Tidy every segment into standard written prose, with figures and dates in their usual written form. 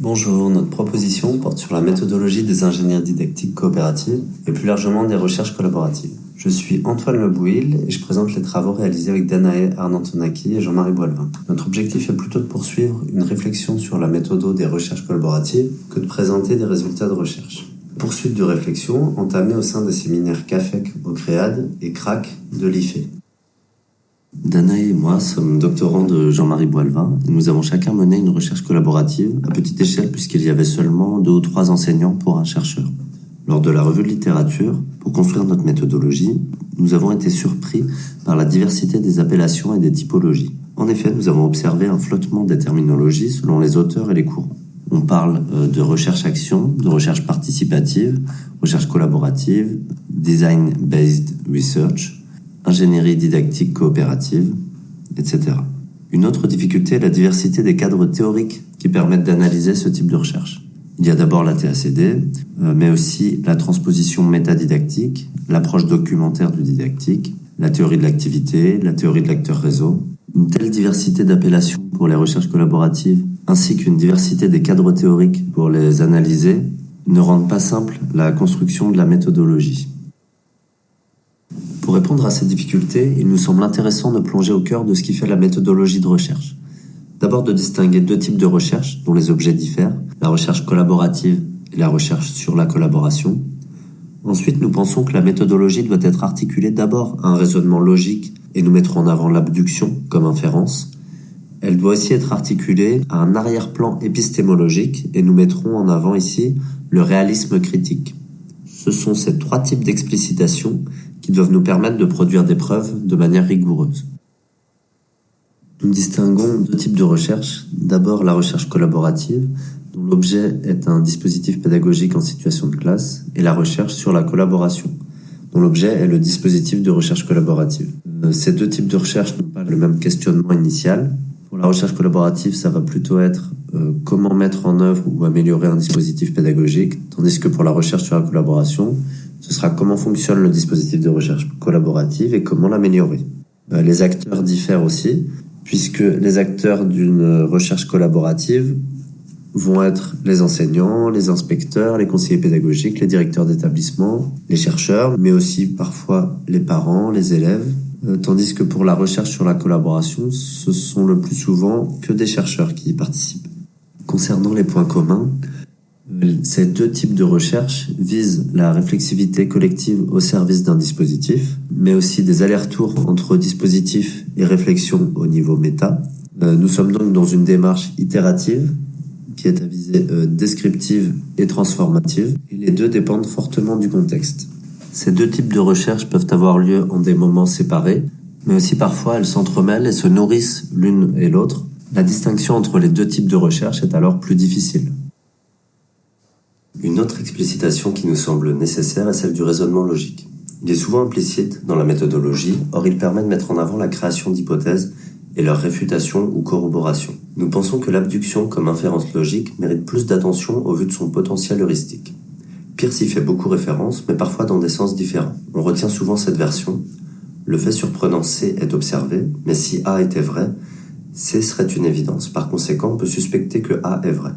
Bonjour, notre proposition porte sur la méthodologie des ingénieries didactiques coopératives et plus largement des recherches collaboratives. Je suis Antoine Lebouil et je présente les travaux réalisés avec Danae Arnantonaki et Jean-Marie Boilevin. Notre objectif est plutôt de poursuivre une réflexion sur la méthode des recherches collaboratives que de présenter des résultats de recherche. Poursuite de réflexion entamée au sein des séminaires CAFEC au CREAD et CRAC de l'IFE. Danae et moi sommes doctorants de Jean-Marie Boilevin et nous avons chacun mené une recherche collaborative à petite échelle puisqu'il y avait seulement 2 ou 3 enseignants pour un chercheur. Lors de la revue de littérature, pour construire notre méthodologie, nous avons été surpris par la diversité des appellations et des typologies. En effet, nous avons observé un flottement des terminologies selon les auteurs et les courants. On parle de recherche-action, de recherche participative, recherche collaborative, design-based research, ingénierie didactique coopérative, etc. Une autre difficulté est la diversité des cadres théoriques qui permettent d'analyser ce type de recherche. Il y a d'abord la TACD, mais aussi la transposition métadidactique, l'approche documentaire du didactique, la théorie de l'activité, la théorie de l'acteur réseau. Une telle diversité d'appellations pour les recherches collaboratives, ainsi qu'une diversité des cadres théoriques pour les analyser, ne rendent pas simple la construction de la méthodologie. Pour répondre à ces difficultés, il nous semble intéressant de plonger au cœur de ce qui fait la méthodologie de recherche. D'abord de distinguer 2 types de recherche dont les objets diffèrent, la recherche collaborative et la recherche sur la collaboration. Ensuite, nous pensons que la méthodologie doit être articulée d'abord à un raisonnement logique et nous mettrons en avant l'abduction comme inférence. Elle doit aussi être articulée à un arrière-plan épistémologique et nous mettrons en avant ici le réalisme critique. Ce sont ces 3 types d'explicitation qui doivent nous permettre de produire des preuves de manière rigoureuse. Nous distinguons 2 types de recherche. D'abord la recherche collaborative, dont l'objet est un dispositif pédagogique en situation de classe, et la recherche sur la collaboration, dont l'objet est le dispositif de recherche collaborative. Ces 2 types de recherche n'ont pas le même questionnement initial. Pour la recherche collaborative, ça va plutôt être comment mettre en œuvre ou améliorer un dispositif pédagogique, tandis que pour la recherche sur la collaboration, ce sera comment fonctionne le dispositif de recherche collaborative et comment l'améliorer. Les acteurs diffèrent aussi, puisque les acteurs d'une recherche collaborative vont être les enseignants, les inspecteurs, les conseillers pédagogiques, les directeurs d'établissement, les chercheurs, mais aussi parfois les parents, les élèves, tandis que pour la recherche sur la collaboration, ce sont le plus souvent que des chercheurs qui y participent. Concernant les points communs, ces 2 types de recherche visent la réflexivité collective au service d'un dispositif, mais aussi des allers-retours entre dispositif et réflexion au niveau méta. Nous sommes donc dans une démarche itérative qui est à visée descriptive et transformative, et les 2 dépendent fortement du contexte. Ces 2 types de recherche peuvent avoir lieu en des moments séparés, mais aussi parfois elles s'entremêlent et se nourrissent l'une et l'autre. La distinction entre les 2 types de recherche est alors plus difficile. Une autre explicitation qui nous semble nécessaire est celle du raisonnement logique. Il est souvent implicite dans la méthodologie, or il permet de mettre en avant la création d'hypothèses et leur réfutation ou corroboration. Nous pensons que l'abduction comme inférence logique mérite plus d'attention au vu de son potentiel heuristique. Peirce y fait beaucoup référence, mais parfois dans des sens différents. On retient souvent cette version. Le fait surprenant C est observé, mais si A était vrai, C serait une évidence. Par conséquent, on peut suspecter que A est vrai.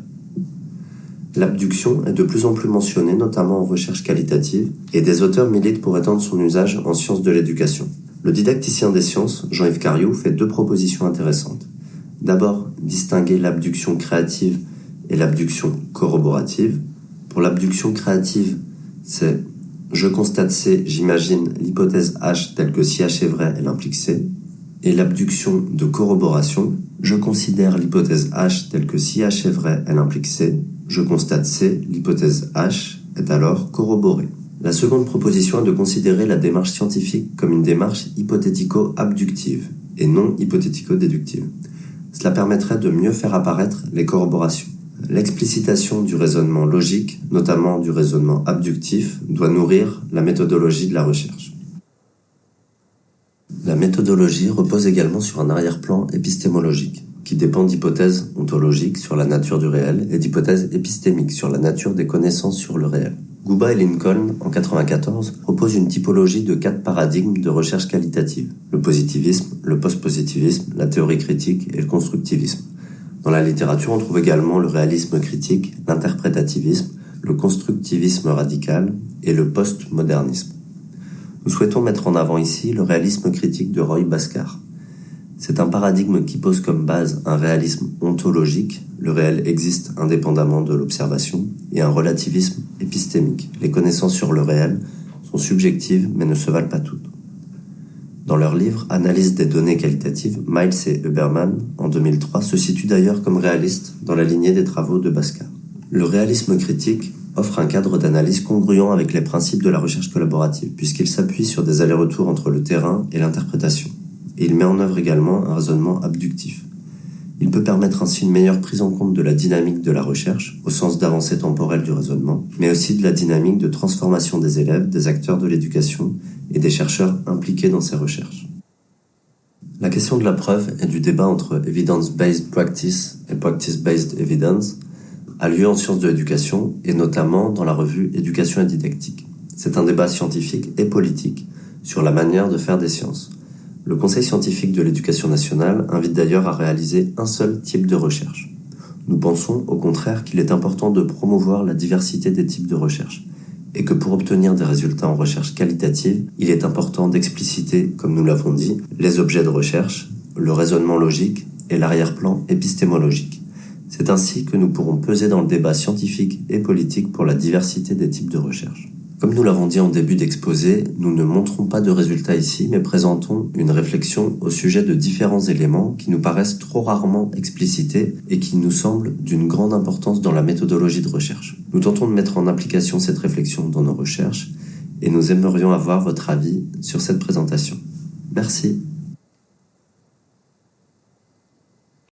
L'abduction est de plus en plus mentionnée, notamment en recherche qualitative, et des auteurs militent pour étendre son usage en sciences de l'éducation. Le didacticien des sciences, Jean-Yves Cariou, fait 2 propositions intéressantes. D'abord, distinguer l'abduction créative et l'abduction corroborative. Pour l'abduction créative, c'est « je constate C, j'imagine l'hypothèse H telle que si H est vrai, elle implique C ». Et l'abduction de corroboration, « je considère l'hypothèse H telle que si H est vrai, elle implique C ». Je constate C, l'hypothèse H est alors corroborée. La seconde proposition est de considérer la démarche scientifique comme une démarche hypothético-abductive et non hypothético-déductive. Cela permettrait de mieux faire apparaître les corroborations. L'explicitation du raisonnement logique, notamment du raisonnement abductif, doit nourrir la méthodologie de la recherche. La méthodologie repose également sur un arrière-plan épistémologique, qui dépend d'hypothèses ontologiques sur la nature du réel et d'hypothèses épistémiques sur la nature des connaissances sur le réel. Gouba et Lincoln, en 1994, proposent une typologie de 4 paradigmes de recherche qualitative: le positivisme, le post-positivisme, la théorie critique et le constructivisme. Dans la littérature, on trouve également le réalisme critique, l'interprétativisme, le constructivisme radical et le postmodernisme. Nous souhaitons mettre en avant ici le réalisme critique de Roy Bhaskar. C'est un paradigme qui pose comme base un réalisme ontologique, le réel existe indépendamment de l'observation, et un relativisme épistémique. Les connaissances sur le réel sont subjectives mais ne se valent pas toutes. Dans leur livre « Analyse des données qualitatives », Miles et Huberman, en 2003, se situent d'ailleurs comme réalistes dans la lignée des travaux de Bhaskar. Le réalisme critique offre un cadre d'analyse congruent avec les principes de la recherche collaborative, puisqu'il s'appuie sur des allers-retours entre le terrain et l'interprétation. Et il met en œuvre également un raisonnement abductif. Il peut permettre ainsi une meilleure prise en compte de la dynamique de la recherche, au sens d'avancée temporelle du raisonnement, mais aussi de la dynamique de transformation des élèves, des acteurs de l'éducation et des chercheurs impliqués dans ces recherches. La question de la preuve et du débat entre evidence-based practice et practice-based evidence a lieu en sciences de l'éducation et notamment dans la revue Éducation et didactique. C'est un débat scientifique et politique sur la manière de faire des sciences. Le Conseil scientifique de l'éducation nationale invite d'ailleurs à réaliser un seul type de recherche. Nous pensons au contraire qu'il est important de promouvoir la diversité des types de recherche et que pour obtenir des résultats en recherche qualitative, il est important d'expliciter, comme nous l'avons dit, les objets de recherche, le raisonnement logique et l'arrière-plan épistémologique. C'est ainsi que nous pourrons peser dans le débat scientifique et politique pour la diversité des types de recherche. Comme nous l'avons dit en début d'exposé, nous ne montrons pas de résultats ici, mais présentons une réflexion au sujet de différents éléments qui nous paraissent trop rarement explicités et qui nous semblent d'une grande importance dans la méthodologie de recherche. Nous tentons de mettre en application cette réflexion dans nos recherches et nous aimerions avoir votre avis sur cette présentation. Merci.